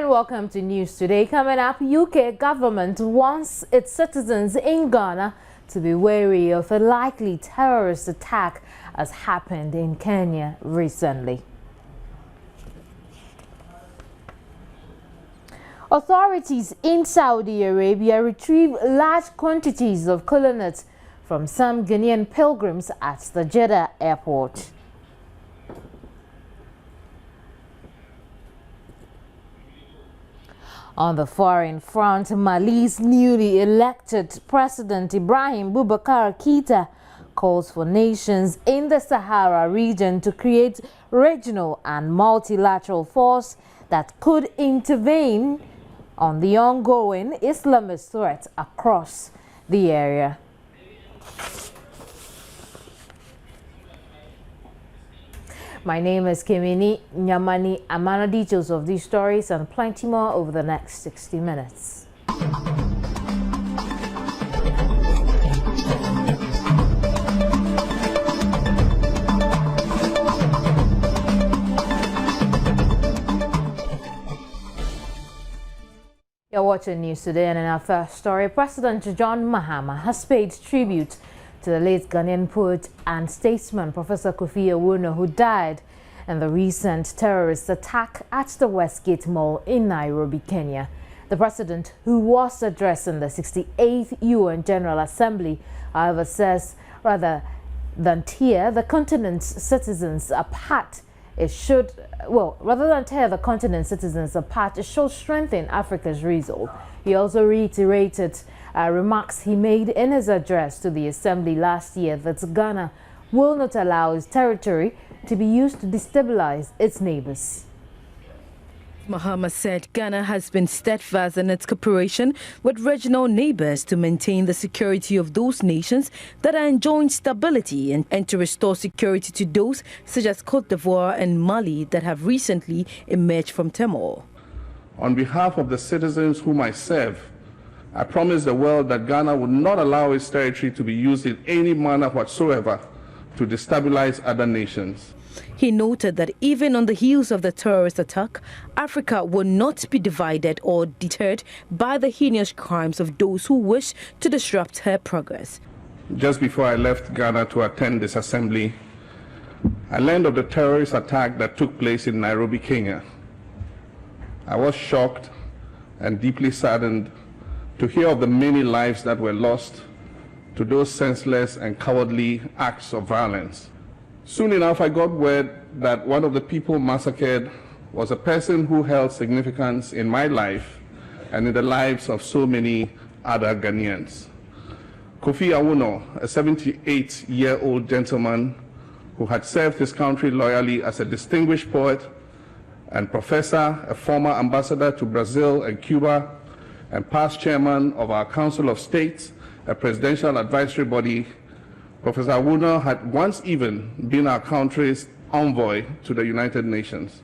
and welcome to News Today. Coming up, UK government wants its citizens in Ghana to be wary of a likely terrorist attack as happened in Kenya recently. Authorities in Saudi Arabia retrieved large quantities of kola nuts from some Ghanaian pilgrims at the Jeddah airport. On the foreign front, Mali's newly elected President Ibrahim Boubacar Keïta calls for nations in the Sahara region to create regional and multilateral force that could intervene on the ongoing Islamist threat across the area. My name is Kimini Nyamani Amana. Details of these stories and plenty more over the next 60 minutes. You're watching News Today, and in our first story, President John Mahama has paid tribute to the late Ghanaian poet and statesman Professor Kofi Awuno, who died in the recent terrorist attack at the Westgate Mall in Nairobi, Kenya. The president, who was addressing the 68th UN General Assembly, however, says rather than tear the continent's citizens apart, it should strengthen Africa's resolve. He also reiterated remarks he made in his address to the Assembly last year that Ghana will not allow its territory to be used to destabilize its neighbors. Mahama said Ghana has been steadfast in its cooperation with regional neighbors to maintain the security of those nations that are enjoying stability and to restore security to those such as Cote d'Ivoire and Mali that have recently emerged from turmoil. On behalf of the citizens whom I serve, I promise the world that Ghana would not allow its territory to be used in any manner whatsoever to destabilize other nations. He noted that even on the heels of the terrorist attack, Africa will not be divided or deterred by the heinous crimes of those who wish to disrupt her progress. Just before I left Ghana to attend this assembly, I learned of the terrorist attack that took place in Nairobi, Kenya. I was shocked and deeply saddened to hear of the many lives that were lost to those senseless and cowardly acts of violence. Soon enough, I got word that one of the people massacred was a person who held significance in my life and in the lives of so many other Ghanaians. Kofi Awuno, a 78-year-old gentleman who had served his country loyally as a distinguished poet and professor, a former ambassador to Brazil and Cuba, and past chairman of our Council of States, a presidential advisory body. Professor Awuno had once even been our country's envoy to the United Nations.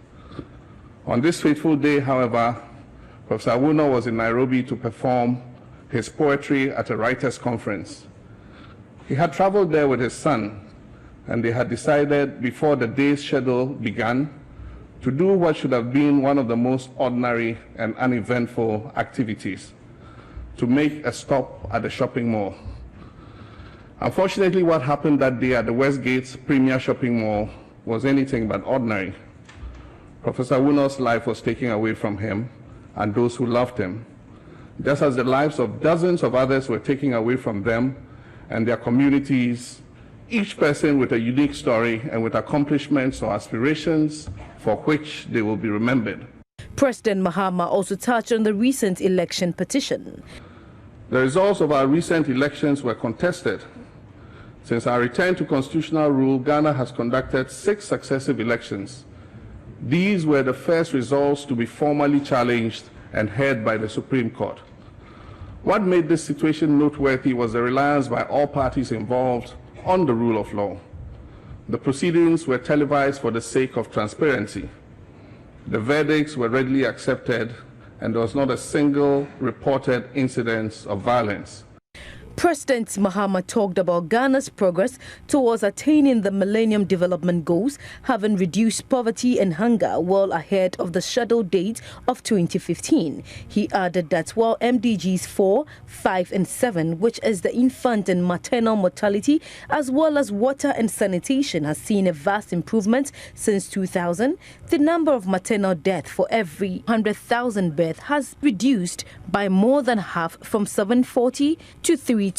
On this fateful day, however, Professor Awuno was in Nairobi to perform his poetry at a writers' conference. He had traveled there with his son, and they had decided before the day's schedule began to do what should have been one of the most ordinary and uneventful activities, to make a stop at the shopping mall. Unfortunately, what happened that day at the Westgate's premier shopping mall was anything but ordinary. Professor Awuno's life was taken away from him and those who loved him, just as the lives of dozens of others were taken away from them and their communities, each person with a unique story and with accomplishments or aspirations for which they will be remembered. President Mahama also touched on the recent election petition. The results of our recent elections were contested. Since our return to constitutional rule, Ghana has conducted 6 successive elections. These were the first results to be formally challenged and heard by the Supreme Court. What made this situation noteworthy was the reliance by all parties involved on the rule of law. The proceedings were televised for the sake of transparency. The verdicts were readily accepted, and there was not a single reported incident of violence. President Mahama talked about Ghana's progress towards attaining the Millennium Development Goals, having reduced poverty and hunger well ahead of the scheduled date of 2015. He added that while MDGs 4, 5 and 7, which is the infant and maternal mortality, as well as water and sanitation, has seen a vast improvement since 2000, the number of maternal deaths for every 100,000 births has reduced by more than half, from 740 to 320.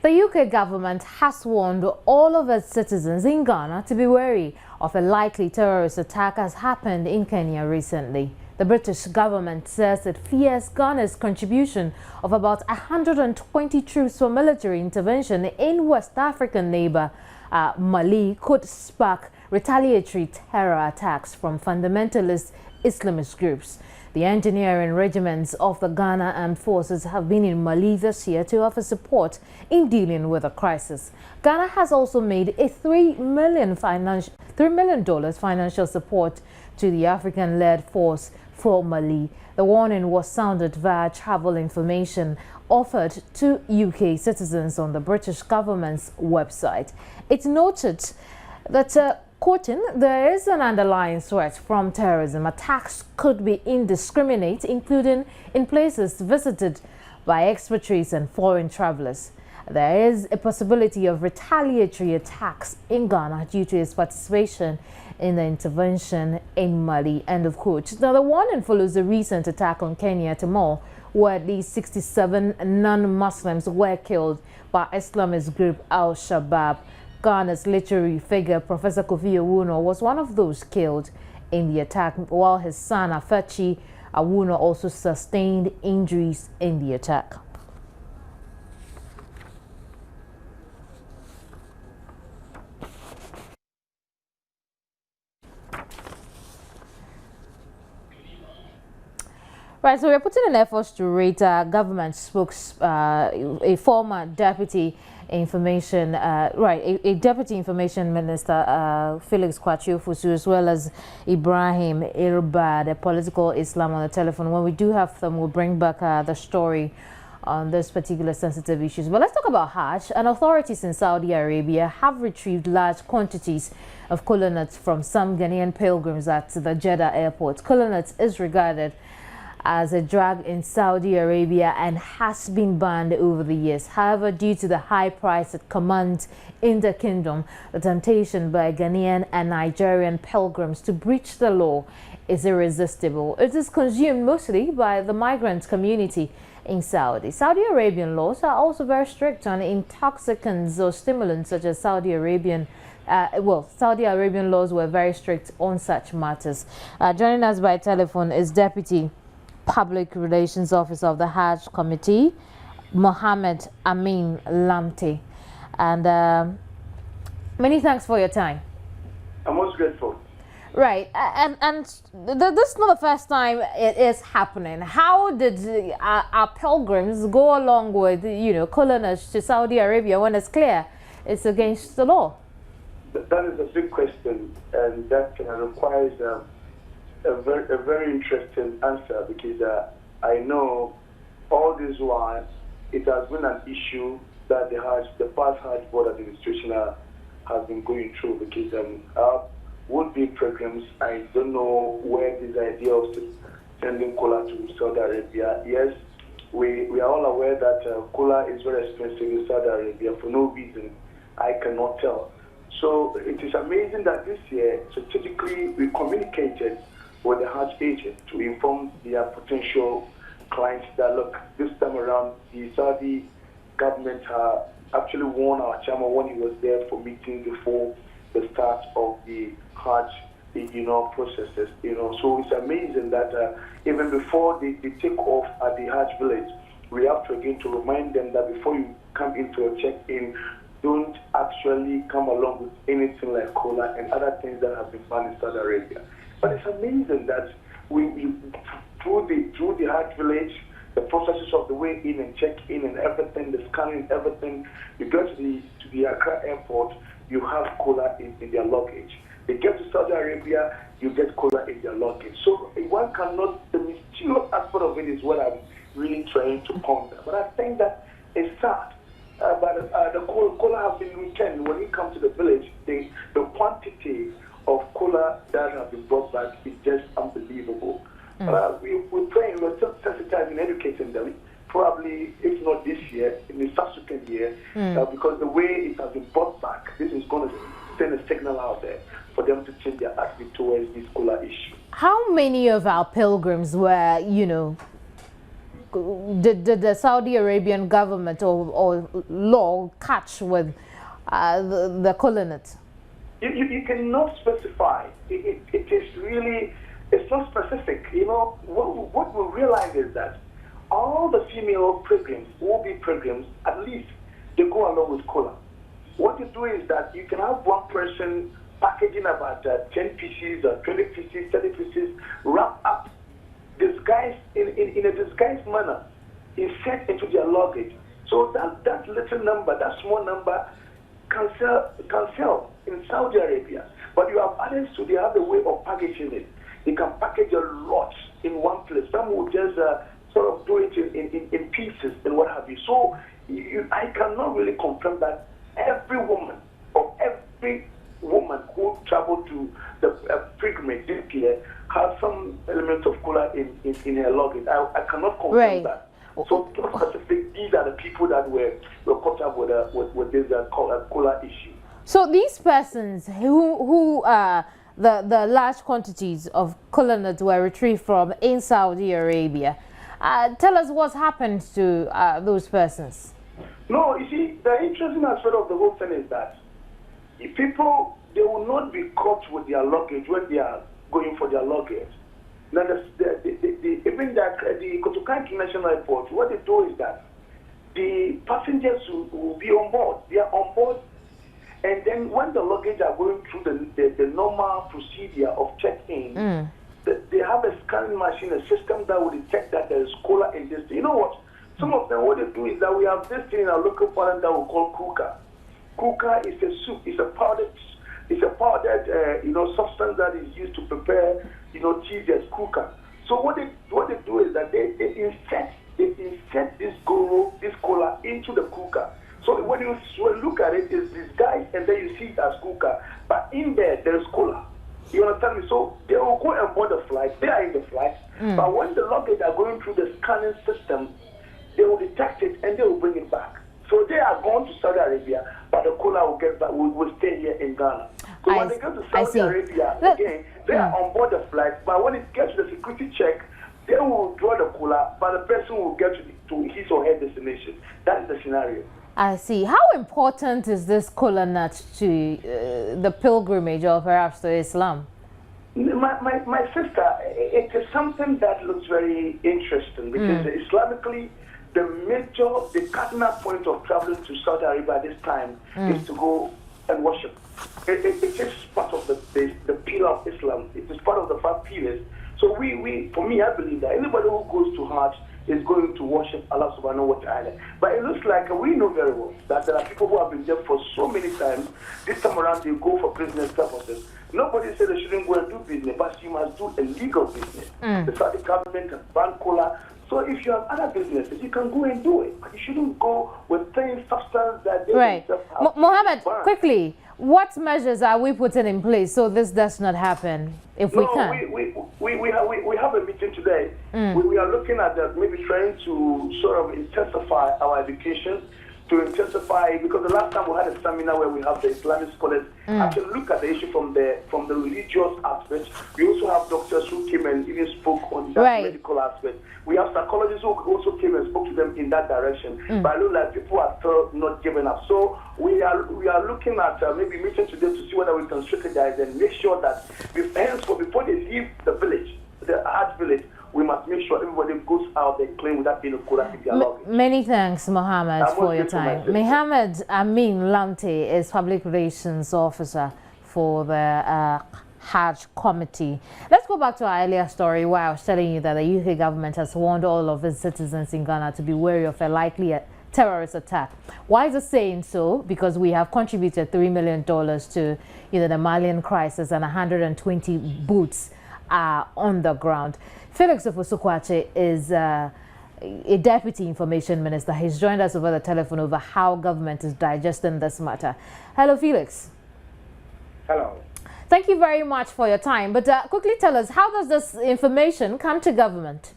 The UK government has warned all of its citizens in Ghana to be wary of a likely terrorist attack as happened in Kenya recently. The British government says it fears Ghana's contribution of about 120 troops for military intervention in West African neighbor Mali could spark retaliatory terror attacks from fundamentalist Islamist groups. The engineering regiments of the Ghana Armed Forces have been in Mali this year to offer support in dealing with the crisis. Ghana has also made a $3 million financial support to the African-led force for Mali. The warning was sounded via travel information offered to UK citizens on the British government's website. It noted that quoting, there is an underlying threat from terrorism. Attacks could be indiscriminate, including in places visited by expatriates and foreign travelers. There is a possibility of retaliatory attacks in Ghana due to its participation in the intervention in Mali. End of quote. Now, the warning follows the recent attack on Kenya at a mall, where at least 67 non-Muslims were killed by Islamist group Al-Shabaab. Ghana's literary figure, Professor Kofi Awuno, was one of those killed in the attack, while his son, Afechi Awuno, also sustained injuries in the attack. Right, so we're putting in efforts to rate government a former deputy information, a deputy information minister, Felix Kwachiofusu, as well as Ibrahim Irbad, a political Islam, on the telephone. When we do have them, we'll bring back the story on this particular sensitive issues. But let's talk about Hajj. And authorities in Saudi Arabia have retrieved large quantities of kola nuts from some Ghanaian pilgrims at the Jeddah airport. Kola nuts is regarded as a drug in Saudi Arabia and has been banned over the years. However, due to the high price it commands in the kingdom, the temptation by Ghanaian and Nigerian pilgrims to breach the law is irresistible. It is consumed mostly by the migrant community in Saudi. Saudi Arabian laws are also very strict on intoxicants or stimulants, such as Saudi Arabian laws were very strict on such matters. Joining us by telephone is Deputy Public Relations Officer of the Hajj Committee, Mohammed Amin Lamte. And many thanks for your time. I'm most grateful. Right, and this is not the first time it is happening. How did our pilgrims go along with, kola nuts to Saudi Arabia when it's clear it's against the law? That is a big question, and that requires a very interesting answer, because I know all this while it has been an issue that the past Hajj Board administration has been going through, because our would-be pilgrims, I don't know where this idea of sending kola to Saudi Arabia. Yes, we are all aware that kola is very expensive in Saudi Arabia for no reason I cannot tell. So it is amazing that this year, strategically, we communicated with the Hajj agent to inform their potential clients that, look, this time around, the Saudi government actually warned our chairman when he was there for meeting before the start of the Hajj, processes. So it's amazing that even before they take off at the Hajj village, we have to again to remind them that before you come into a check-in, don't actually come along with anything like cola and other things that have been banned in Saudi Arabia. But it's amazing that through the Hajj village, the processes of the way in and check-in and everything, the scanning, everything, you go to the Accra airport, you have cola in their luggage. They get to Saudi Arabia, you get cola in their luggage. So one cannot, the mysterious aspect of it is what I'm really trying to ponder. But I think that it's sad. But the cola have been returned. When you come to the village, the quantity of cola that have been brought back is just unbelievable. We're praying, we're still sensitizing and educating them, probably, if not this year, in the subsequent year, because the way it has been brought back, this is going to send a signal out there for them to change their attitude towards this cola issue. How many of our pilgrims were, did the Saudi Arabian government or law catch with the cola nut? You cannot specify. It is really, it's not specific. What we realize is that all the female pilgrims will be pilgrims, at least they go along with cola. What you do is that you can have one person packaging about 10 pieces or 20 pieces, 30 pieces, wrapped up, disguised in a disguised manner, insert into their luggage. So that little number, that small number, can sell in Saudi Arabia. But you have others, so they have a way of packaging it. They can package a lot in one place. Some will just sort of do it in pieces and what have you. So I cannot really confirm that every woman or every woman who traveled to the pilgrimage this year has some element of cola in her luggage. I cannot confirm that. So specific, these are the people that were caught up with this cola issue. So these persons who the large quantities of cola nuts were retrieved from in Saudi Arabia, tell us what's happened to those persons. No, you see, the interesting aspect of the whole thing is that if people, they will not be caught with their luggage when they are going for their luggage. Now, even the Kotoka International Airport, what they do is that the passengers will be on board. They are on board, and then when the luggage are going through the normal procedure of check-in, they have a scanning machine, a system that will detect that there is cola in this. You know what? Some of them, what they do is that we have this thing in our local parlance that we call kuka. Kuka is a soup. It's a powdered substance that is used to prepare, cheese as kuka. So what they do is that they insert this cola into the kuka. So when you look at it, it's disguised and then you see it as kuka. But in there is cola. You understand me? So they will go and board the flight. They are in the flight. But when the luggage are going through the scanning system, they will detect it and they will bring it back. So they are going to Saudi Arabia, but the cola will get back, will stay here in Ghana. So when they go to Saudi Arabia, again, they are on board the flight, but when it gets to the security check, they will draw the cola, but the person will get to his or her destination. That is the scenario. I see. How important is this cola nut to the pilgrimage or perhaps to Islam? My sister, it is something that looks very interesting because Islamically, the cardinal point of traveling to Saudi Arabia at this time is to go and worship. It is part of the pillar of Islam. It is part of the 5 pillars. So for me, I believe that anybody who goes to Hajj is going to worship Allah subhanahu wa ta'ala. But it looks like we know very well that there are people who have been there for so many times. This time around, they go for business purposes. Nobody said they shouldn't go and do business, but you must do a legal business. The Saudi government has banned cola. So if you have other businesses, you can go and do it. But you shouldn't go with things, substance that they themselves have. Mohammed, quickly, what measures are we putting in place so this does not happen if we can? We have a meeting today. We are looking at that, maybe trying to sort of intensify our education, to intensify, because the last time we had a seminar where we have the Islamic scholars actually look at the issue from the religious aspect. We also have doctors who came and even spoke on that medical aspect. We have psychologists who also came and spoke to them in that direction. But I look like people are still not giving up. So we are looking at maybe meeting today to see whether we can strategize and make sure that before they leave the village, the art village, we must make sure everybody goes out there clean without being a cola in their luggage. Many thanks, Mohammed, for your time. Mohammed Amin Lamte is Public Relations Officer for the Hajj Committee. Let's go back to our earlier story where I was telling you that the UK government has warned all of its citizens in Ghana to be wary of a likely terrorist attack. Why is it saying so? Because we have contributed $3 million to the Malian crisis, and 120 boots are on the ground. Felix Ofosukwache is a deputy information minister. He's joined us over the telephone over how government is digesting this matter. Hello, Felix. Hello. Thank you very much for your time. But quickly tell us, how does this information come to government?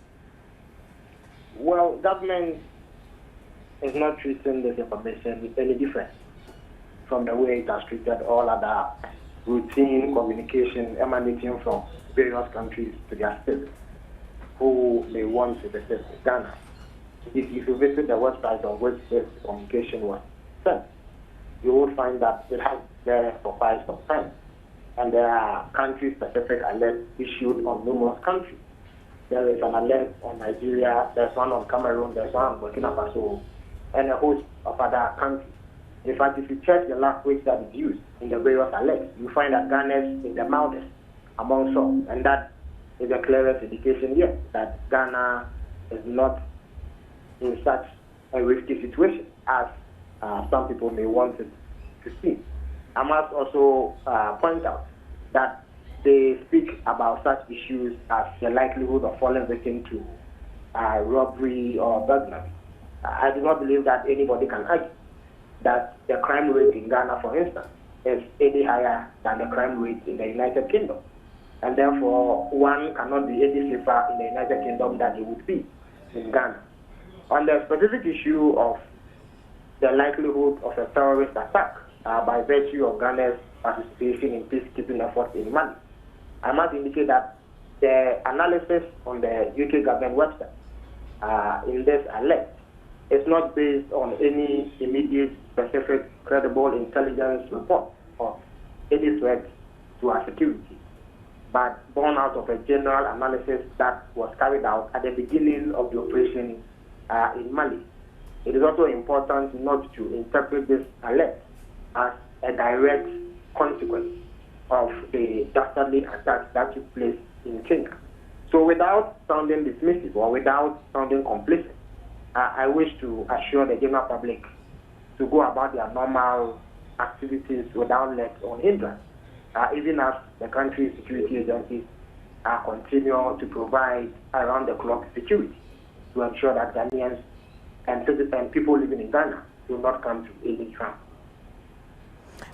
Well, government is not treating this information any different from the way it has treated all other routine communication emanating from various countries to their states who may want to visit Ghana. If you visit the website on which this communication was sent, you will find that it has there for quite some time. And there are country-specific alerts issued on numerous countries. There is an alert on Nigeria, there's one on Cameroon, there's one on Burkina Faso, and a host of other countries. In fact, if you check the language that is used in the various alerts, you find that Ghana is the mildest among some, and that is the clearest indication here that Ghana is not in such a risky situation as some people may want it to see. I must also point out that they speak about such issues as the likelihood of falling victim to robbery or burglary. I do not believe that anybody can argue that the crime rate in Ghana, for instance, is any higher than the crime rate in the United Kingdom. And therefore, one cannot be any safer in the United Kingdom than it would be in Ghana. On the specific issue of the likelihood of a terrorist attack by virtue of Ghana's participation in peacekeeping efforts in Mali, I must indicate that the analysis on the UK government website in this alert is not based on any immediate, specific, credible intelligence report of any threat to our security, but born out of a general analysis that was carried out at the beginning of the operation in Mali. It is also important not to interpret this alert as a direct consequence of the dastardly attack that took place in Kenya. So without sounding dismissive or without sounding complicit, I wish to assure the general public to go about their normal activities without let or hindrance, even as the country's security agencies continue to provide around-the-clock security to ensure that Ghanaians and people living in Ghana do not come to any harm.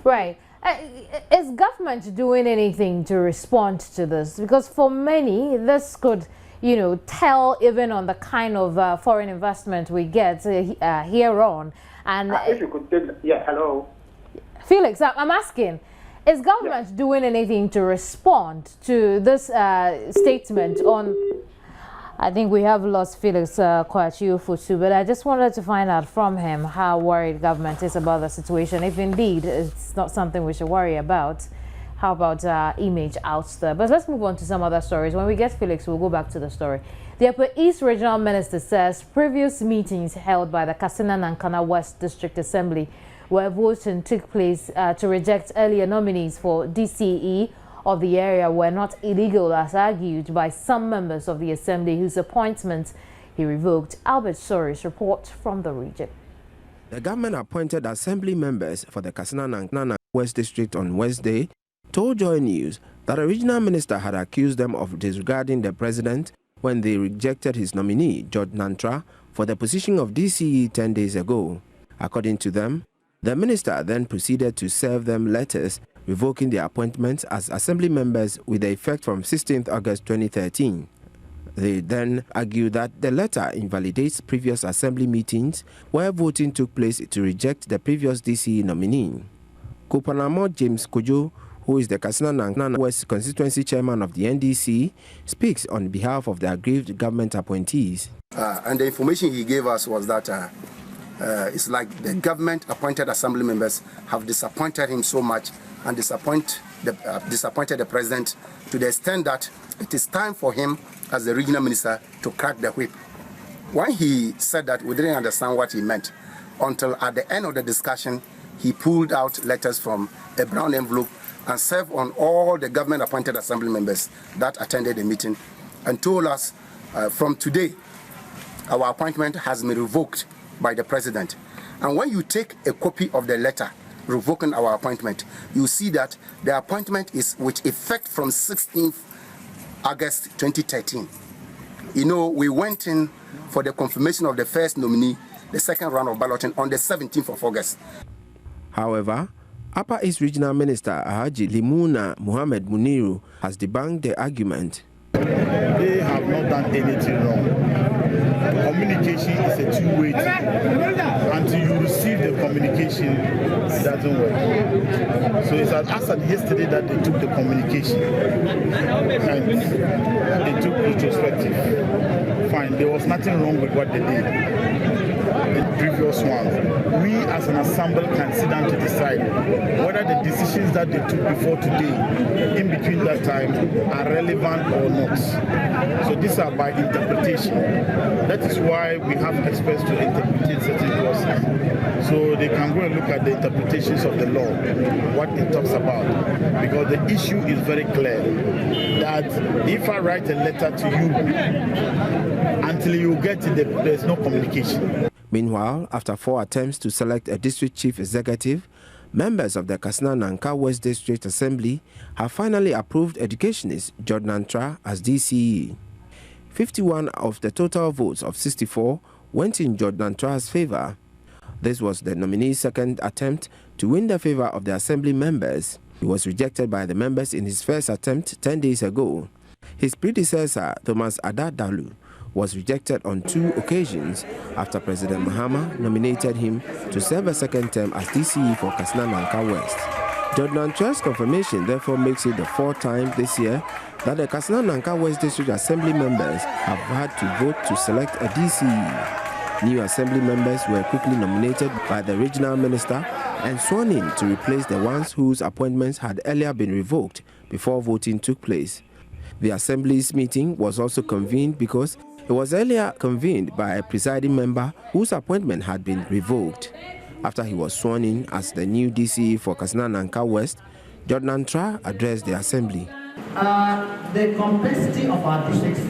Right. Is government doing anything to respond to this? Because for many, this could, tell even on the kind of foreign investment we get here on. And if you could take, hello. Felix, I'm asking, is government doing anything to respond to this statement on? I think we have lost Felix Kwachiufutu, but I just wanted to find out from him how worried government is about the situation. If indeed it's not something we should worry about, how about image out there? But let's move on to some other stories. When we get Felix, we'll go back to the story. The Upper East Regional Minister says previous meetings held by the Kasina-Nankana West District Assembly where voting took place to reject earlier nominees for DCE of the area were not illegal, as argued by some members of the assembly whose appointments he revoked. Albert Soris reports from the region. The government appointed assembly members for the Kasina-Nankana West District on Wednesday told Joy News that a regional minister had accused them of disregarding the president when they rejected his nominee, George Nantra, for the position of DCE 10 days ago. According to them, the minister then proceeded to serve them letters revoking their appointments as assembly members with effect from 16th August 2013. They then argued that the letter invalidates previous assembly meetings where voting took place to reject the previous DCE nominee. Kopanamo James Kojo, who is the Kasina-Nankana West constituency chairman of the NDC, speaks on behalf of the aggrieved government appointees. And the information he gave us was that it's like the government appointed assembly members have disappointed him so much and disappointed the president to the extent that it is time for him as the regional minister to crack the whip. When he said that, we didn't understand what he meant until at the end of the discussion he pulled out letters from a brown envelope and served on all the government appointed assembly members that attended the meeting and told us from today our appointment has been revoked by the president. And when you take a copy of the letter revoking our appointment, you see that the appointment is with effect from 16th August 2013. You know, we went in for the confirmation of the first nominee, the second round of balloting on the 17th of August. However, Upper East Regional Minister Alhaji Limuna Muhammad Muniru has debunked the argument. They have not done anything wrong. Communication is a two-way thing. Until you receive the communication, it doesn't work. So it's as of yesterday that they took the communication and they took retrospective. Fine, there was nothing wrong with what they did. The previous one. We as an assembly can sit down to decide whether the decisions that they took before today, in between that time, are relevant or not. So these are by interpretation. That is why we have experts to interpret certain clauses. So they can go and look at the interpretations of the law, what it talks about. Because the issue is very clear that if I write a letter to you, until you get it, there's no communication. Meanwhile, after 4 attempts to select a district chief executive, members of the Katsina-Nanka West District Assembly have finally approved educationist Jordan Tra as DCE. 51 of the total votes of 64 went in Jordan Tra's favor. This was the nominee's second attempt to win the favor of the assembly members. He was rejected by the members in his first attempt 10 days ago. His predecessor, Thomas Adadalu, was rejected on 2 occasions after President Mahama nominated him to serve a second term as DCE for Katsina-Nanka West. Jordan Tra's confirmation therefore makes it the 4th time this year that the Katsina-Nanka West District Assembly members have had to vote to select a DCE. New assembly members were quickly nominated by the regional minister and sworn in to replace the ones whose appointments had earlier been revoked before voting took place. The assembly's meeting was also convened because it was earlier convened by a presiding member whose appointment had been revoked. After he was sworn in as the new DCE for Katsina-Nanka West, Jordan Tra addressed the assembly. The complexity of our districts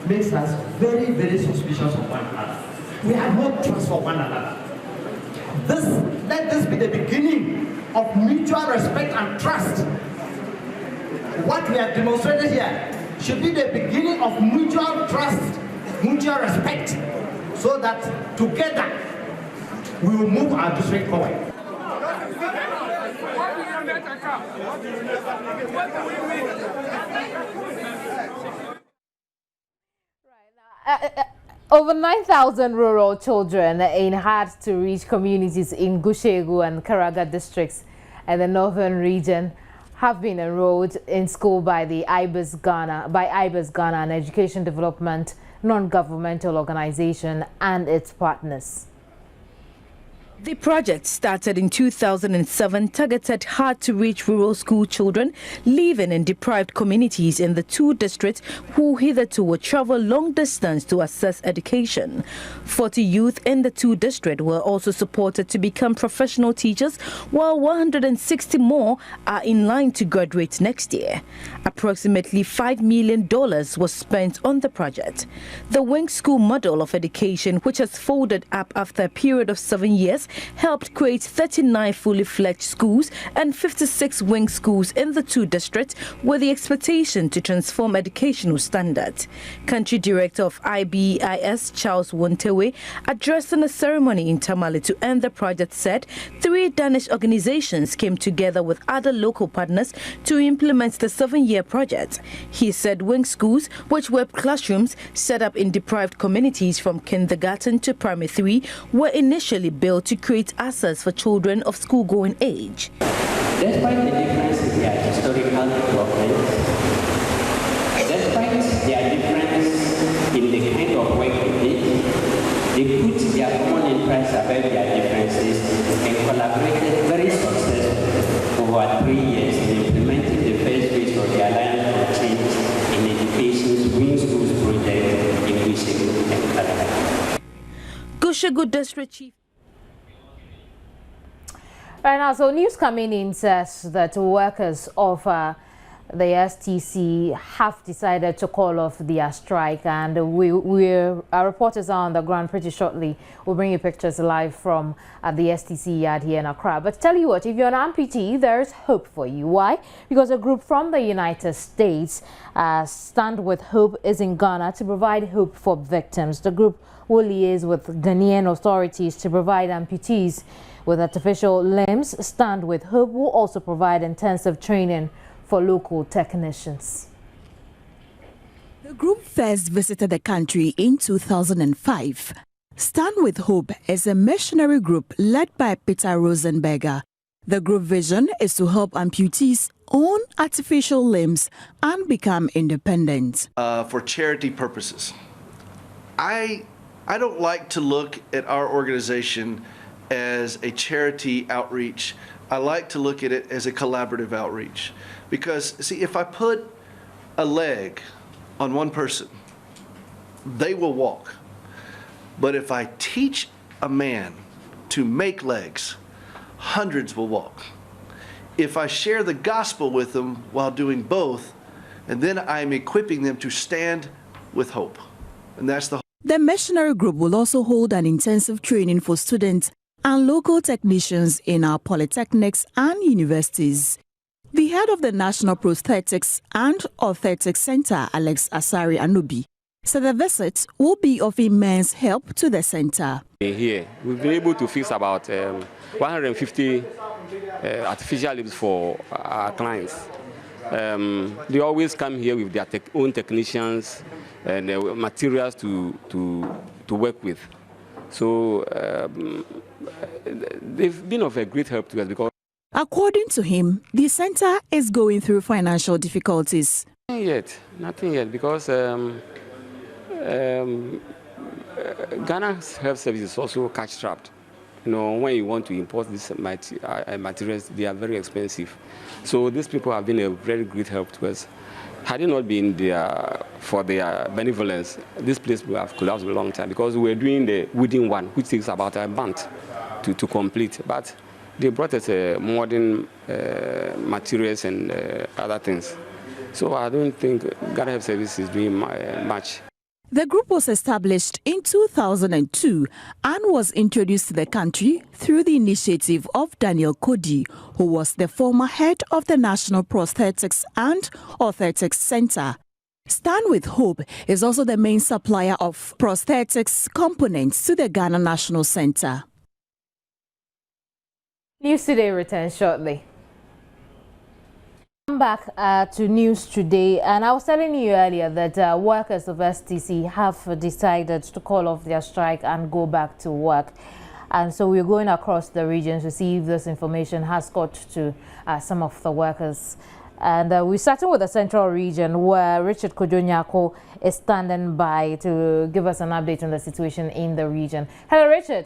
makes us very, very suspicious of one another. We have no trust for one another. Let this be the beginning of mutual respect and trust. What we have demonstrated here should be the beginning of mutual trust, mutual respect, so that together we will move our district forward. Over 9,000 rural children in hard-to-reach communities in Gushegu and Karaga districts in the northern region have been enrolled in school by the IBIS Ghana, an education development non-governmental organization, and its partners. The project started in 2007 targeted hard-to-reach rural school children living in deprived communities in the 2 districts who hitherto would travel long distance to access education. 40 youth in the 2 districts were also supported to become professional teachers, while 160 more are in line to graduate next year. Approximately $5 million was spent on the project. The wing school model of education, which has folded up after a period of 7 years, helped create 39 fully fledged schools and 56 wing schools in the 2 districts with the expectation to transform educational standards. Country Director of IBIS, Charles Wontewe, addressing a ceremony in Tamale to end the project, said 3 Danish organizations came together with other local partners to implement the 7-year project. He said wing schools, which were classrooms set up in deprived communities from kindergarten to primary 3, were initially built to create access for children of school-going age. Despite the difference in their historical development, despite their difference in the kind of work they did, they put their common interests above their differences and collaborated very successfully over 3 years in implementing the first phase of the Alliance for Change in Education's Wing Schools project in Gushegu and Karaga. Gushegu District Chief. Right now, so news coming in says that workers of the STC have decided to call off their strike, and our reporters are on the ground pretty shortly. We'll bring you pictures live from the STC yard here in Accra. But tell you what, if you're an amputee, there's hope for you. Why? Because a group from the United States, Stand With Hope, is in Ghana to provide hope for victims. The group will liaise with Ghanaian authorities to provide amputees with artificial limbs. Stand With Hope will also provide intensive training for local technicians. The group first visited the country in 2005. Stand With Hope is a missionary group led by Peter Rosenberger. The group vision is to help amputees own artificial limbs and become independent. For charity purposes. I don't like to look at our organization as a charity outreach. I like to look at it as a collaborative outreach. Because, see, if I put a leg on one person, they will walk. But if I teach a man to make legs, hundreds will walk. If I share the gospel with them while doing both, and then I'm equipping them to stand with hope. And that's the The missionary group will also hold an intensive training for students and local technicians in our polytechnics and universities. The head of the National Prosthetics and Orthotics Center, Alex Asare Anobi, said the visit will be of immense help to the center. Here, we've been able to fix about 150 artificial limbs for our clients. They always come here with their own technicians and materials to work with. So they've been of a great help to us because according to him, the center is going through financial difficulties. Nothing yet, because Ghana's health service is also cash-strapped. You know, when you want to import these materials, they are very expensive. So these people have been a very great help to us. Had it not been for their benevolence, this place would have collapsed a long time, because we were doing the wooden one, which takes about a month to complete. But they brought us modern materials and other things. So I don't think Ghana Health Service is doing much. The group was established in 2002 and was introduced to the country through the initiative of Daniel Kodi, who was the former head of the National Prosthetics and Orthotics Center. Stand With Hope is also the main supplier of prosthetics components to the Ghana National Center. News Today returns shortly. Come back to News Today, and I was telling you earlier that workers of STC have decided to call off their strike and go back to work. And so we're going across the region to see if this information has got to some of the workers. And we're starting with the central region, where Richard Kojonyako is standing by to give us an update on the situation in the region. Hello, Richard.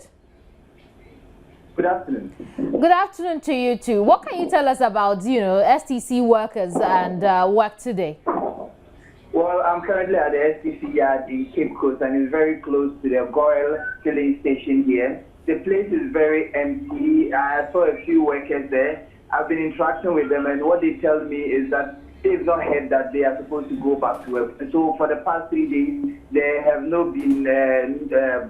Good afternoon. Good afternoon to you too. What can you tell us about, STC workers and work today? Well, I'm currently at the STC yard in Cape Coast, and it's very close to the Goyle filling station here. The place is very empty. I saw a few workers there. I've been interacting with them, and what they tell me is that they've not heard that they are supposed to go back to work. And so for the past 3 days, there have not been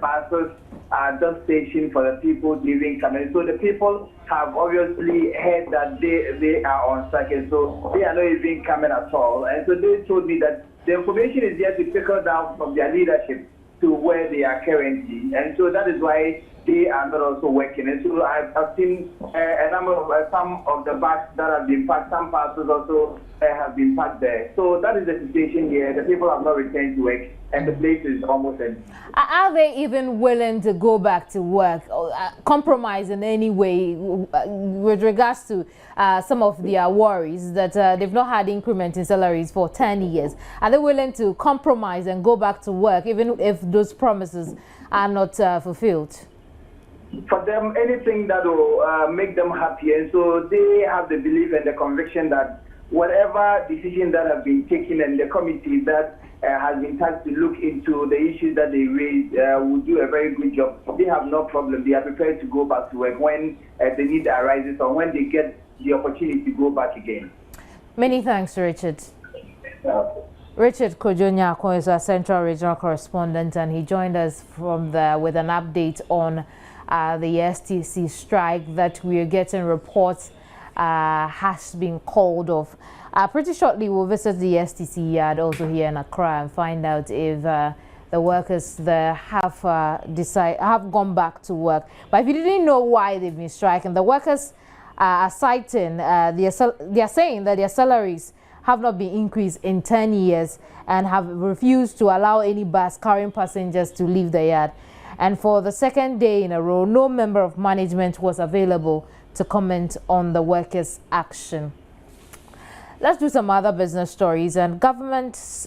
buses at that station for the people leaving Cameroon. So the people have obviously heard that they are on strike, and so they are not even coming at all. And so they told me that the information is yet to trickle down from their leadership to where they are currently. And so that is why they are not also working. And so I've seen a number of some of the bags that have been packed, some parcels also have been packed there. So that is the situation here. The people have not returned to work, and the place is almost empty. Are they even willing to go back to work, or compromise in any way with regards to some of their worries that they've not had increment in salaries for 10 years? Are they willing to compromise and go back to work even if those promises are not fulfilled? For them, anything that will make them happy. And so they have the belief and the conviction that whatever decision that have been taken, and the committee that has been tasked to look into the issues that they raised will do a very good job. They have no problem. They are prepared to go back to work when the need arises or when they get the opportunity to go back again. Many thanks, Richard. Richard Kojo-Nyako is our Central Regional Correspondent, and he joined us from there with an update on the STC strike that we are getting reports has been called off. Pretty shortly, we'll visit the STC yard also here in Accra and find out if the workers there have gone back to work. But if you didn't know why they've been striking, the workers are citing, they are saying that their salaries have not been increased in 10 years and have refused to allow any bus carrying passengers to leave the yard. And for the second day in a row, no member of management was available to comment on the workers' action. Let's do some other business stories. And government's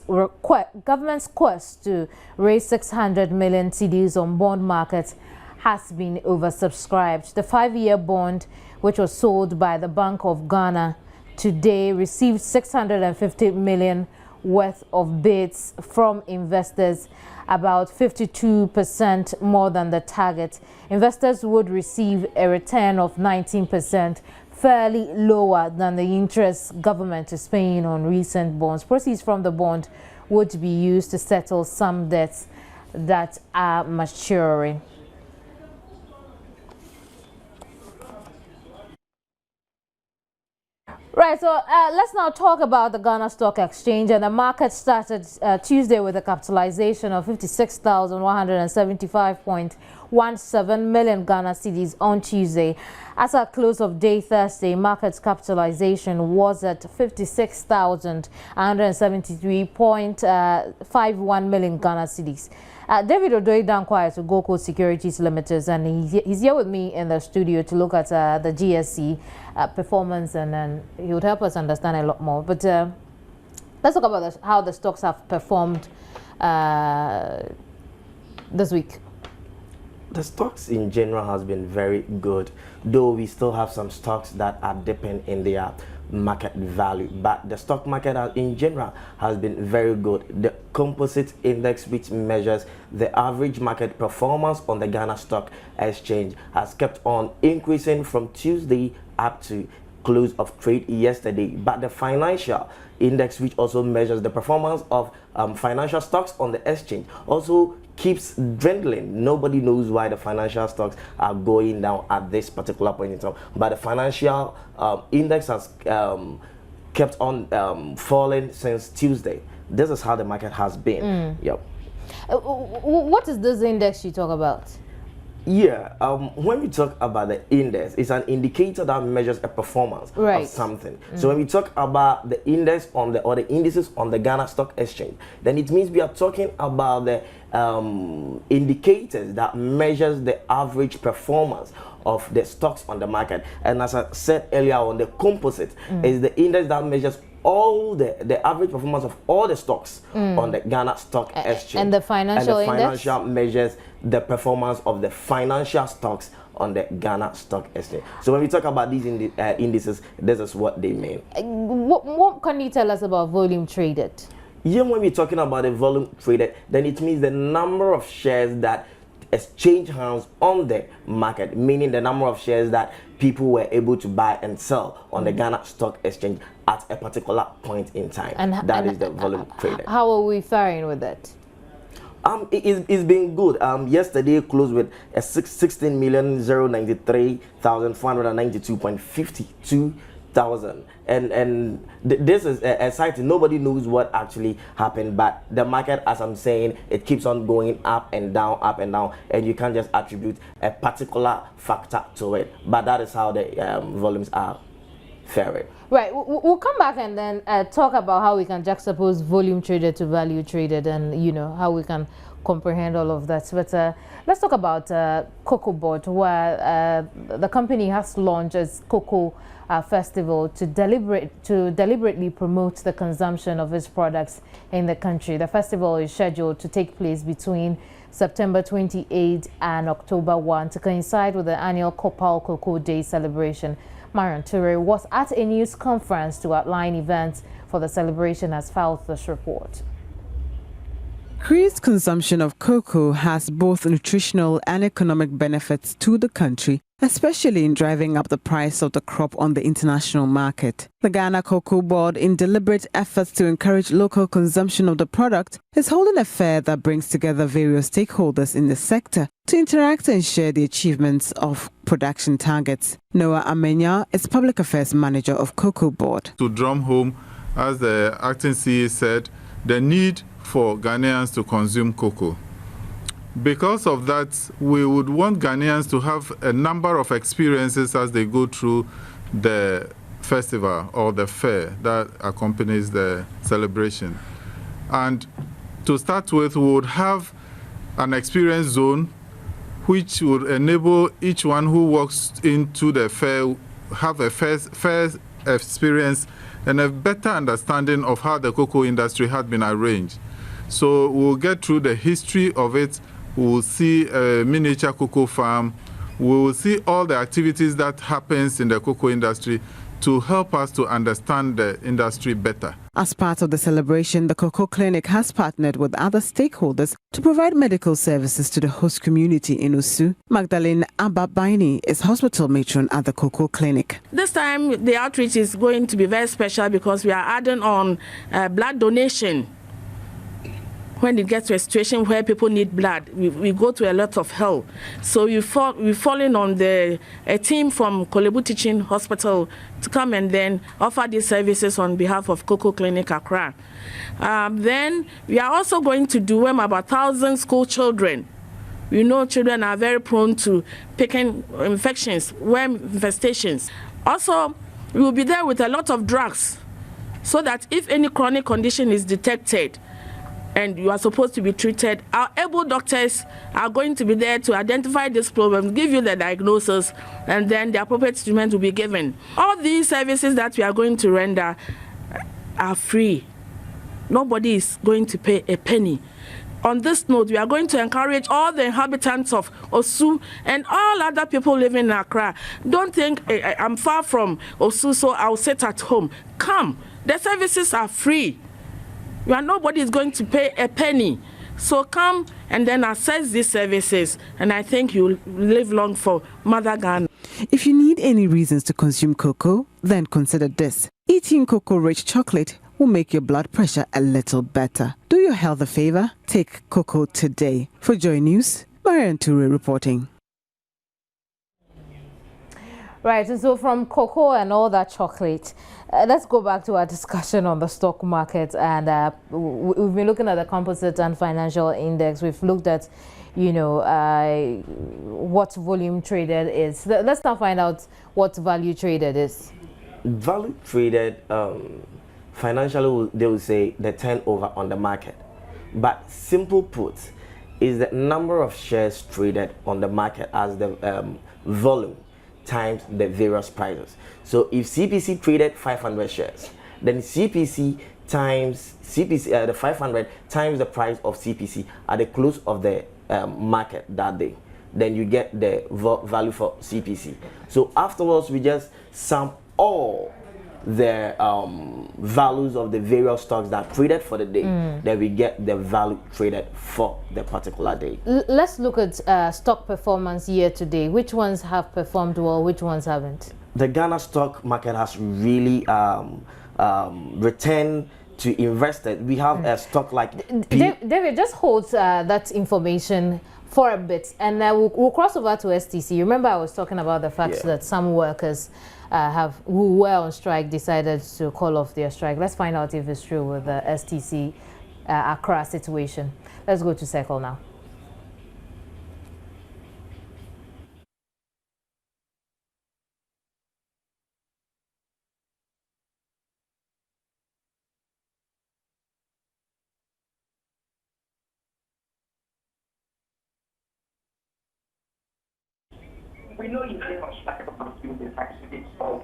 quest to raise 600 million cedis on bond market has been oversubscribed. The 5-year bond, which was sold by the Bank of Ghana today, received 650 million worth of bids from investors, about 52% more than the target. Investors would receive a return of 19%, fairly lower than the interest government is paying on recent bonds. Proceeds from the bond would be used to settle some debts that are maturing. Right, so let's now talk about the Ghana Stock Exchange. And the market started Tuesday with a capitalization of 56,175.17 million Ghana cedis on Tuesday. As at close of day Thursday, market capitalization was at 56,173.51 million Ghana cedis. David Odoi down quiet to Gold Securities Limited, and he's here with me in the studio to look at the GSC performance, and then he would help us understand a lot more. But let's talk about how the stocks have performed this week. The stocks in general has been very good, though we still have some stocks that are dipping in their market value, but the stock market in general has been very good. The composite index, which measures the average market performance on the Ghana Stock Exchange, has kept on increasing from Tuesday up to close of trade yesterday. But the financial index, which also measures the performance of financial stocks on the exchange, also keeps dwindling. Nobody knows why the financial stocks are going down at this particular point in time, but the financial index has kept on falling since Tuesday. This is how the market has been. Yep. What is this index you talk about? Yeah, when we talk about the index, it's an indicator that measures a performance of something. So when we talk about the index on the or the indices on the Ghana Stock Exchange, then it means we are talking about the indicators that measures the average performance of the stocks on the market. And as I said earlier on, the composite is the index that measures all the average performance of all the stocks on the Ghana Stock Exchange. And the financial index? Financial measures the performance of the financial stocks on the Ghana Stock Exchange. So when we talk about these indices, this is what they mean. What can you tell us about volume traded? Yeah, when we're talking about the volume traded, then it means the number of shares that exchange hands on the market, meaning the number of shares that people were able to buy and sell on the Ghana Stock Exchange at a particular point in time. And that is the volume traded. How are we faring with it? It's been good. Yesterday closed with a 16,093,492.52 thousand, and this is exciting. Nobody knows what actually happened, but the market, as I'm saying, it keeps on going up and down, and you can't just attribute a particular factor to it. But that is how the volumes are faring. Right, we'll come back and then talk about how we can juxtapose volume traded to value traded, and how we can comprehend all of that. But let's talk about Cocoa Board, where the company has launched its Cocoa Festival to deliberately promote the consumption of its products in the country. The festival is scheduled to take place between September 28 and October 1 to coincide with the annual Kopal Cocoa Day celebration. Marion Ture was at a news conference to outline events for the celebration, has filed this report. Increased consumption of cocoa has both nutritional and economic benefits to the country, especially in driving up the price of the crop on the international market. The Ghana Cocoa Board, in deliberate efforts to encourage local consumption of the product, is holding a fair that brings together various stakeholders in the sector to interact and share the achievements of production targets. Noah Amenya is Public Affairs Manager of Cocoa Board. To drum home, as the acting CA said, the need for Ghanaians to consume cocoa. Because of that, we would want Ghanaians to have a number of experiences as they go through the festival or the fair that accompanies the celebration. And to start with, we would have an experience zone which would enable each one who walks into the fair have a fair experience and a better understanding of how the cocoa industry had been arranged. So we'll get through the history of it. We will see a miniature cocoa farm. We will see all the activities that happens in the cocoa industry to help us to understand the industry better. As part of the celebration, the Cocoa Clinic has partnered with other stakeholders to provide medical services to the host community in Osu. Magdalene Ababaini is hospital matron at the Cocoa Clinic. This time, the outreach is going to be very special because we are adding on blood donation. When it gets to a situation where people need blood, we go to a lot of hell. So we're falling on a team from Kolebu Teaching Hospital to come and then offer these services on behalf of Cocoa Clinic Accra. Then we are also going to do about 1,000 school children. We know children are very prone to picking infections, worm infestations. Also, we will be there with a lot of drugs so that if any chronic condition is detected, and you are supposed to be treated, our able doctors are going to be there to identify this problem, give you the diagnosis, and then the appropriate treatment will be given. All these services that we are going to render are free. Nobody is going to pay a penny. On this note, we are going to encourage all the inhabitants of Osu and all other people living in Accra. Don't think I'm far from Osu, so I'll sit at home. Come, the services are free. Nobody is going to pay a penny. So come and then access these services, and I think you'll live long for Mother Ghana. If you need any reasons to consume cocoa, then consider this. Eating cocoa-rich chocolate will make your blood pressure a little better. Do your health a favor. Take cocoa today. For Joy News, Marian Toure reporting. Right, and so from cocoa and all that chocolate, let's go back to our discussion on the stock market. And we've been looking at the composite and financial index. We've looked at, what volume traded is. Let's now find out what value traded is. Value traded, financially, they will say the turnover on the market. But simple put, is the number of shares traded on the market as the volume times the various prices. So if CPC traded 500 shares, then CPC times the 500 times the price of CPC at the close of the market that day, then you get the value for CPC. So afterwards, we just sum all the values of the various stocks that traded for the day, then we get the value traded for the particular day. Let's look at stock performance year to date. Which ones have performed well, which ones haven't? The Ghana stock market has really returned to investors. We have a stock like David, just hold that information for a bit, and we'll cross over to STC. Remember, I was talking about the fact that some workers who were on strike decided to call off their strike. Let's find out if it's true with the STC Accra situation. Let's go to Circle now. We know you live on strike about doing the accident. So,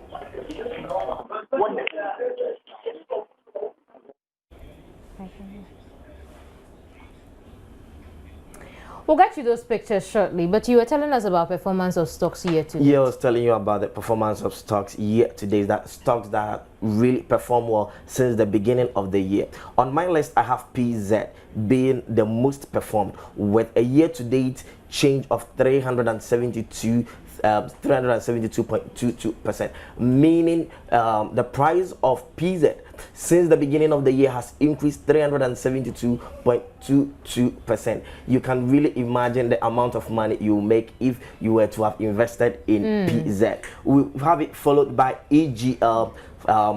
we'll get you those pictures shortly, but you were telling us about performance of stocks year to date. Yeah, I was telling you about the performance of stocks year to date, that stocks that really perform well since the beginning of the year. On my list, I have PZ being the most performed with a year to date change of 372 372.22%, meaning the price of PZ since the beginning of the year has increased 372.22%. You can really imagine the amount of money you make if you were to have invested in PZ. We have it followed by EGL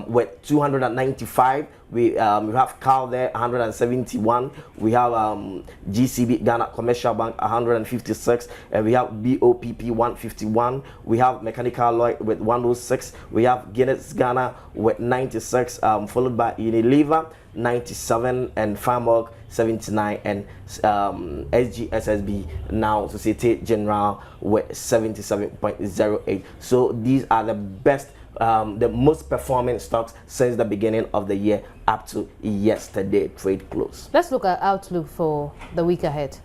with 295. We have CAL there 171. We have GCB Ghana Commercial Bank 156, and we have BOPP 151. We have Mechanical Lloyd with 106. We have Guinness Ghana with 96, followed by Unilever 97 and Farmwork 79, and SGSSB now Societe Generale with 77.08. So these are the best, the most performing stocks since the beginning of the year up to yesterday trade close. Let's look at outlook for the week ahead.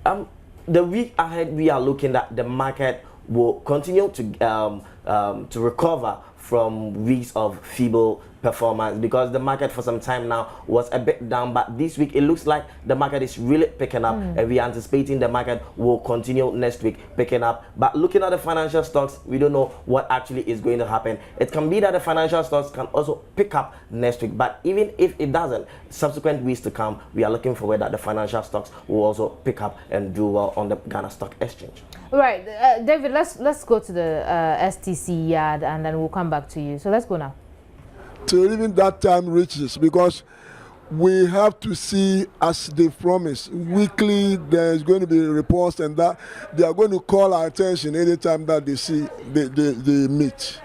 The week ahead, we are looking at the market will continue to recover from weeks of feeble performance, because the market for some time now was a bit down, but this week it looks like the market is really picking up, and we are anticipating the market will continue next week picking up. But looking at the financial stocks, we don't know what actually is going to happen. It can be that the financial stocks can also pick up next week, but even if it doesn't, subsequent weeks to come, we are looking forward that the financial stocks will also pick up and do well on the Ghana Stock Exchange. Right, David, let's go to the STC yard and then we'll come back to you. So let's go now. Till even that time reaches, because we have to see, as they promise, weekly there's going to be reports, and that they are going to call our attention anytime that they see they meet.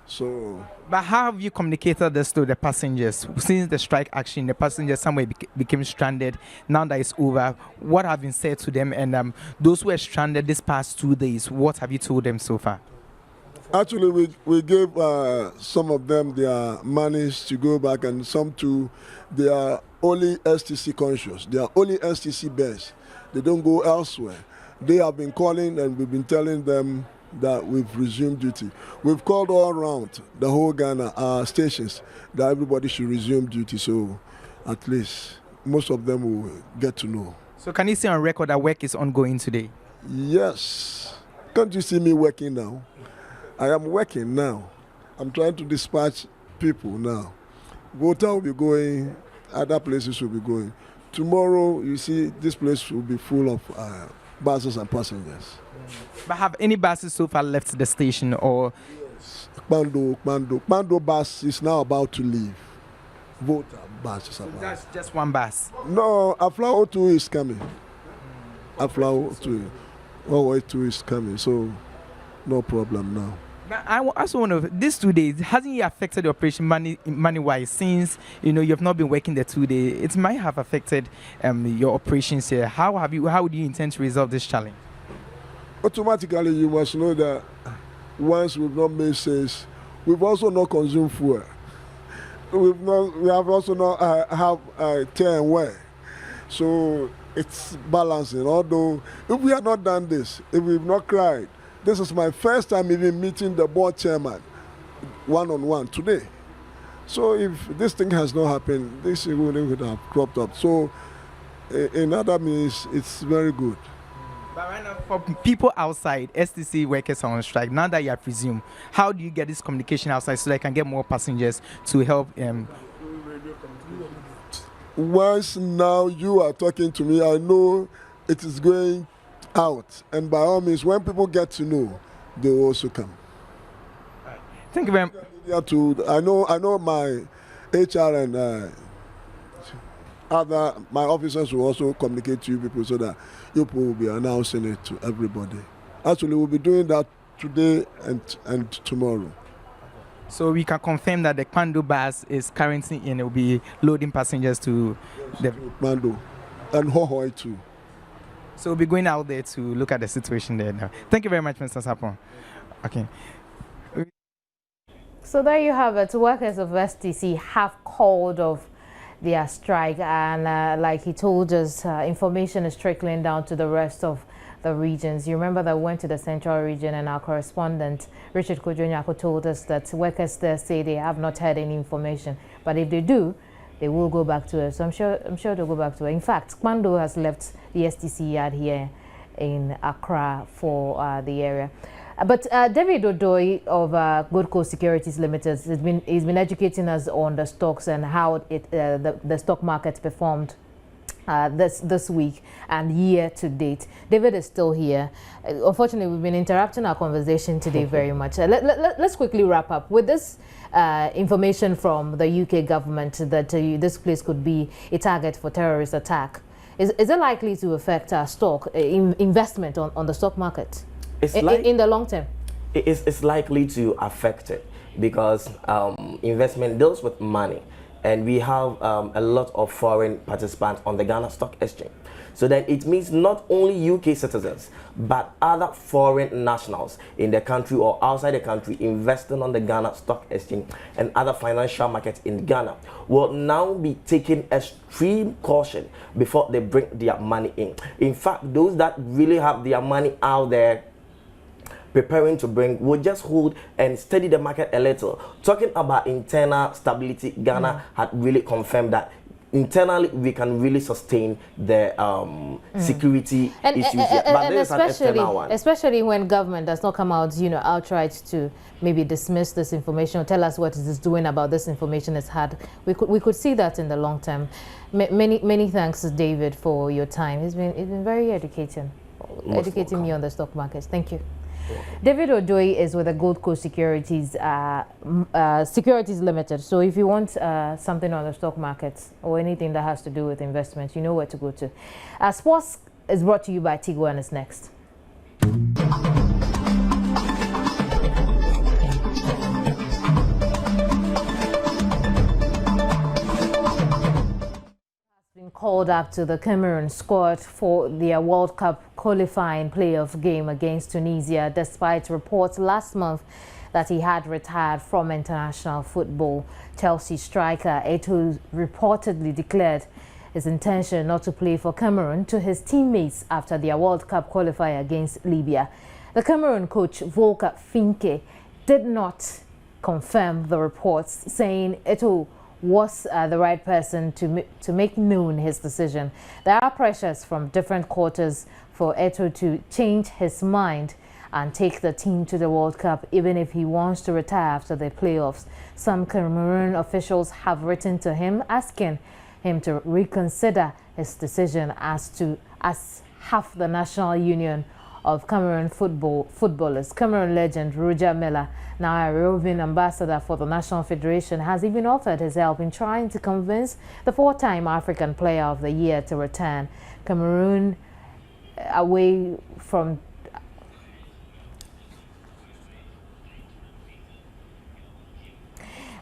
So, but how have you communicated this to the passengers? Since the strike action, the passengers somewhere became stranded. Now that it's over, what have been said to them? And those who were stranded this past 2 days, what have you told them so far? Actually, we gave some of them their monies to go back, and some to, they are only STC conscious. They are only STC based. They don't go elsewhere. They have been calling, and we've been telling them that we've resumed duty. We've called all around the whole Ghana stations that everybody should resume duty, so at least most of them will get to know. So can you see on record that work is ongoing today? Yes. Can't you see me working now? I am working now. I'm trying to dispatch people now. Volta will be going, other places will be going. Tomorrow, you see, this place will be full of buses and passengers. But have any buses so far left the station, or? Yes. Kpando bus is now about to leave. Volta bus is about. So that's just one bus? No, Aflao 2 is coming. Aflao 2. Huawei 2 is coming, so no problem now. But I also want to, these 2 days, hasn't it affected the operation money-wise? Since you have not been working the 2 days, it might have affected your operations here. How do you intend to resolve this challenge? Automatically, you must know that once we've not made sales, we've also not consumed fuel. We have also not have tear and wear. So it's balancing. Although if we have not done this, if we've not cried, this is my first time even meeting the board chairman one-on-one today. So if this thing has not happened, this would have cropped up. So in other means, it's very good. But right now, for people outside, STC workers are on strike. Now that you have resumed, how do you get this communication outside so they can get more passengers to help? Once now you are talking to me, I know it is going out, and by all means, when people get to know, they will also come. Right. Thank you very much. I know my HR and my officers will also communicate to you people, so that you people will be announcing it to everybody. Actually, we'll be doing that today and tomorrow. So we can confirm that the Kpando bus is currently in, it will be loading passengers to the Kpando and Hohoi too. So we'll be going out there to look at the situation there now. Thank you very much, Mr. Sapon. Okay. So there you have it. Workers of STC have called off their strike, and like he told us, information is trickling down to the rest of the regions. You remember that we went to the central region, and our correspondent Richard Kojonyako told us that workers there say they have not heard any information, but if they do, they will go back to it. So I'm sure they'll go back to it. In fact, Kpando has left the STC yard here in Accra for the area. But David Odoi of Gold Coast Securities Limited he's been educating us on the stocks and how the stock market performed this week and year to date. David is still here. Unfortunately, we've been interrupting our conversation today very much. Let's quickly wrap up with this information from the UK government that this place could be a target for terrorist attack. Is it likely to affect our stock investment on the stock market? In the long term, it's likely to affect it because investment deals with money, and we have a lot of foreign participants on the Ghana Stock Exchange. So that it means not only UK citizens, but other foreign nationals in the country or outside the country investing on the Ghana Stock Exchange and other financial markets in Ghana will now be taking extreme caution before they bring their money in. In fact, those that really have their money out there preparing to bring will just hold and steady the market a little. Talking about internal stability, Ghana had really confirmed that internally we can really sustain the security issues here. But there's an external one. Especially when government does not come out, outright to maybe dismiss this information or tell us what it is doing about this information it's had. We could see that in the long term. Many thanks, David, for your time. It's been very educating me on the stock markets. Thank you. David Odoi is with the Gold Coast Securities Limited. So if you want something on the stock markets or anything that has to do with investments, you know where to go to. Sports is brought to you by Tigo and is next. Called up to the Cameroon squad for their World Cup qualifying playoff game against Tunisia, despite reports last month that he had retired from international football. Chelsea striker Eto'o reportedly declared his intention not to play for Cameroon to his teammates after their World Cup qualifier against Libya. The Cameroon coach Volker Finke did not confirm the reports, saying Eto'o was the right person to make known his decision. There are pressures from different quarters for Eto'o to change his mind and take the team to the World Cup, even if he wants to retire after the playoffs. Some Cameroon officials have written to him asking him to reconsider his decision, as half the National Union of Cameroon footballers. Cameroon legend Roger Miller, now a roving ambassador for the National Federation, has even offered his help in trying to convince the four-time African Player of the Year to return. Cameroon away from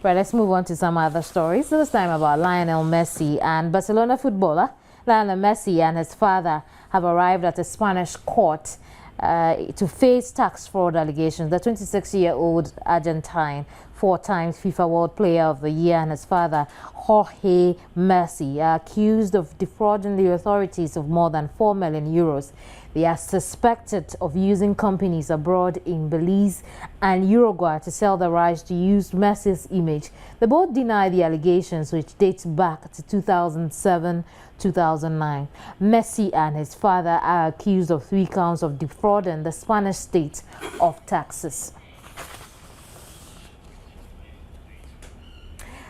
Right, let's move on to some other stories. This time about Lionel Messi. And Barcelona footballer Lionel Messi and his father have arrived at a Spanish court to face tax fraud allegations. The 26-year-old Argentine, four-time FIFA World Player of the Year, and his father, Jorge Messi, are accused of defrauding the authorities of more than 4 million euros. They are suspected of using companies abroad in Belize and Uruguay to sell the rights to use Messi's image. They both deny the allegations, which dates back to 2007-2009. Messi and his father are accused of 3 counts of defrauding the Spanish state of taxes.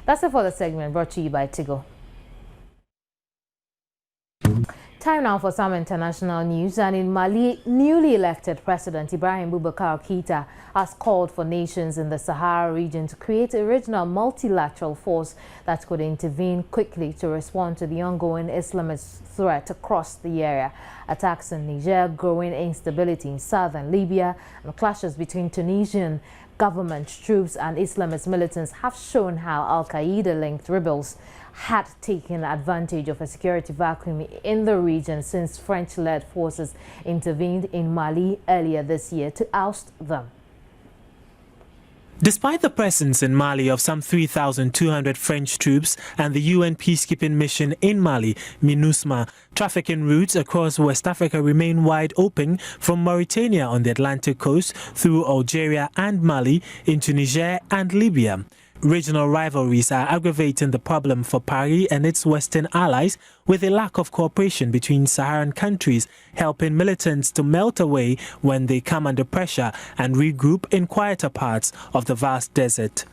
That's it for the segment, brought to you by Tigo. Time now for some international news. And in Mali, newly elected President Ibrahim Boubacar Keïta has called for nations in the Sahara region to create a regional multilateral force that could intervene quickly to respond to the ongoing Islamist threat across the area. Attacks in Niger, growing instability in southern Libya, and clashes between Tunisian government troops and Islamist militants have shown how Al-Qaeda-linked rebels had taken advantage of a security vacuum in the region since French-led forces intervened in Mali earlier this year to oust them. Despite the presence in Mali of some 3,200 French troops and the UN peacekeeping mission in Mali, MINUSMA, trafficking routes across West Africa remain wide open from Mauritania on the Atlantic coast through Algeria and Mali into Niger and Libya. Regional rivalries are aggravating the problem for Paris and its Western allies, with a lack of cooperation between Saharan countries, helping militants to melt away when they come under pressure and regroup in quieter parts of the vast desert.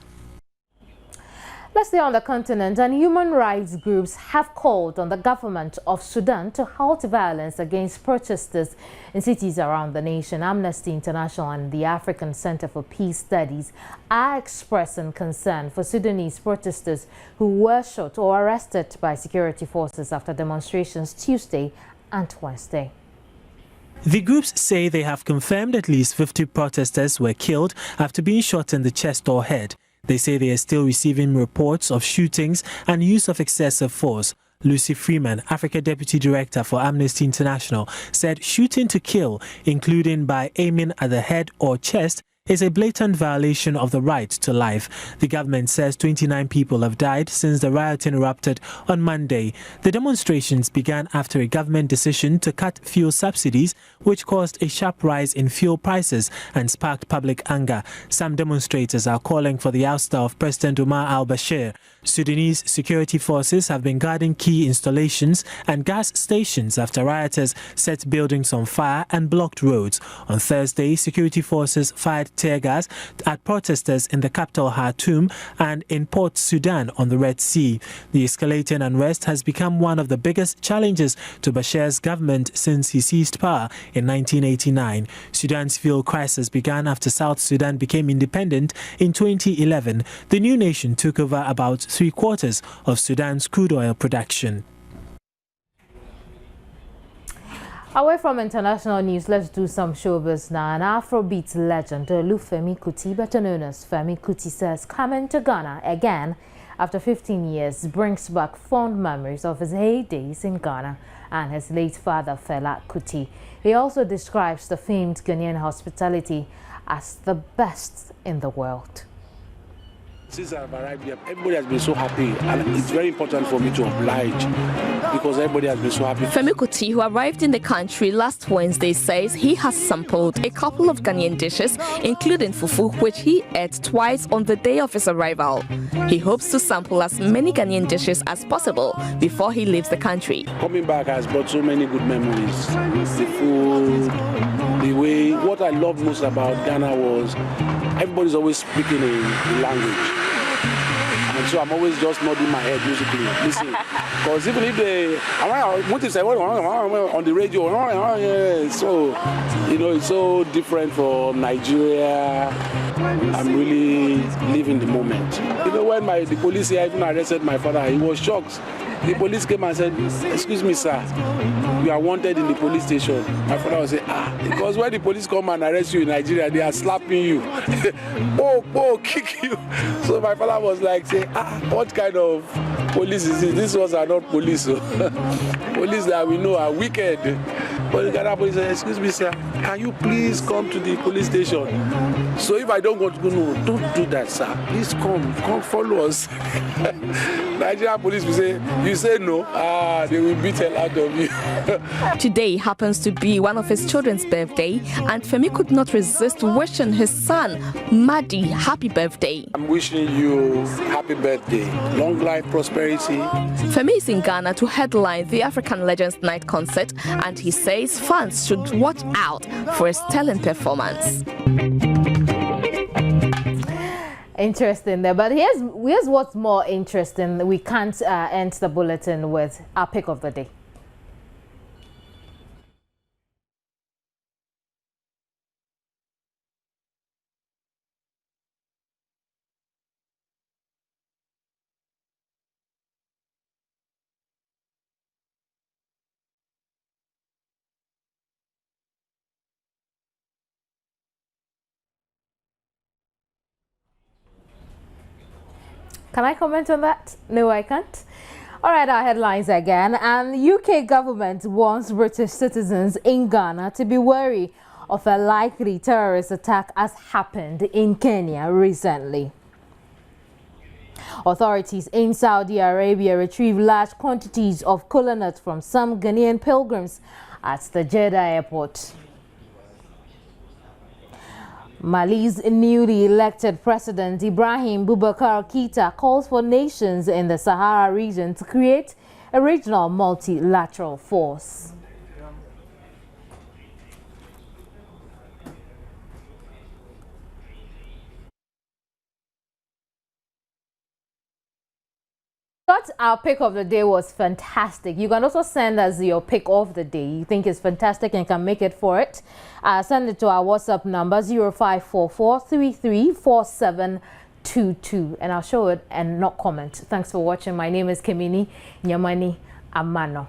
Let's stay on the continent, and human rights groups have called on the government of Sudan to halt violence against protesters in cities around the nation. Amnesty International and the African Center for Peace Studies are expressing concern for Sudanese protesters who were shot or arrested by security forces after demonstrations Tuesday and Wednesday. The groups say they have confirmed at least 50 protesters were killed after being shot in the chest or head. They say they are still receiving reports of shootings and use of excessive force. Lucy Freeman, Africa Deputy Director for Amnesty International, said shooting to kill, including by aiming at the head or chest, is a blatant violation of the right to life. The government says 29 people have died since the rioting erupted on Monday. The demonstrations began after a government decision to cut fuel subsidies, which caused a sharp rise in fuel prices and sparked public anger. Some demonstrators are calling for the ouster of President Omar al-Bashir. Sudanese security forces have been guarding key installations and gas stations after rioters set buildings on fire and blocked roads. On Thursday, security forces fired tear gas at protesters in the capital Khartoum and in Port Sudan on the Red Sea. The escalating unrest has become one of the biggest challenges to Bashir's government since he seized power in 1989. Sudan's fuel crisis began after South Sudan became independent in 2011. The new nation took over about 3/4 of Sudan's crude oil production. Away from international news, let's do some showbiz now. An Afrobeat legend, Femi Kuti, better known as Femi Kuti, says coming to Ghana again after 15 years brings back fond memories of his heydays in Ghana and his late father, Fela Kuti. He also describes the famed Ghanaian hospitality as the best in the world. Since I've arrived here, everybody has been so happy, and it's very important for me to oblige because everybody has been so happy. Femi Kuti, who arrived in the country last Wednesday, says he has sampled a couple of Ghanaian dishes, including fufu, which he ate twice on the day of his arrival. He hopes to sample as many Ghanaian dishes as possible before he leaves the country. Coming back has brought so many good memories. The food, the way. What I loved most about Ghana was everybody's always speaking in language. And so I'm always just nodding my head musically, listening. Because even if they, I want to say on the radio, so, you know, it's so different from Nigeria. I'm really living the moment. You know, when the police here even arrested my father, he was shocked. The police came and said, "Excuse me, sir, you are wanted in the police station." My father was saying, because when the police come and arrest you in Nigeria, they are slapping you. Kick you. So my father was like, saying, what kind of police is this? These ones are not police. Police that we know are wicked. But the Ghana police said, "Excuse me, sir, can you please come to the police station?" So if I don't go to no, don't do that, sir. Please come follow us. Nigerian police will say, you say no, they will beat hell out of you. Today happens to be one of his children's birthday, and Femi could not resist wishing his son, Madi, happy birthday. I'm wishing you happy birthday, long life, prosperity. Femi is in Ghana to headline the African Legends Night concert, and he says fans should watch out for his stellar performance. Interesting there, but here's what's more interesting. We can't end the bulletin with our pick of the day. Can I comment on that? No, I can't. All right, our headlines again. And the UK government warns British citizens in Ghana to be wary of a likely terrorist attack as happened in Kenya recently. Authorities in Saudi Arabia retrieved large quantities of kola nuts from some Ghanaian pilgrims at the Jeddah airport. Mali's newly elected president Ibrahim Boubacar Keita calls for nations in the Sahara region to create a regional multilateral force. Our pick of the day was fantastic. You can also send us your pick of the day you think is fantastic and can make it for it. Send it to our WhatsApp number 0544334722 and I'll show it and not comment. Thanks for watching. My name is Kemini Nyamani Amano.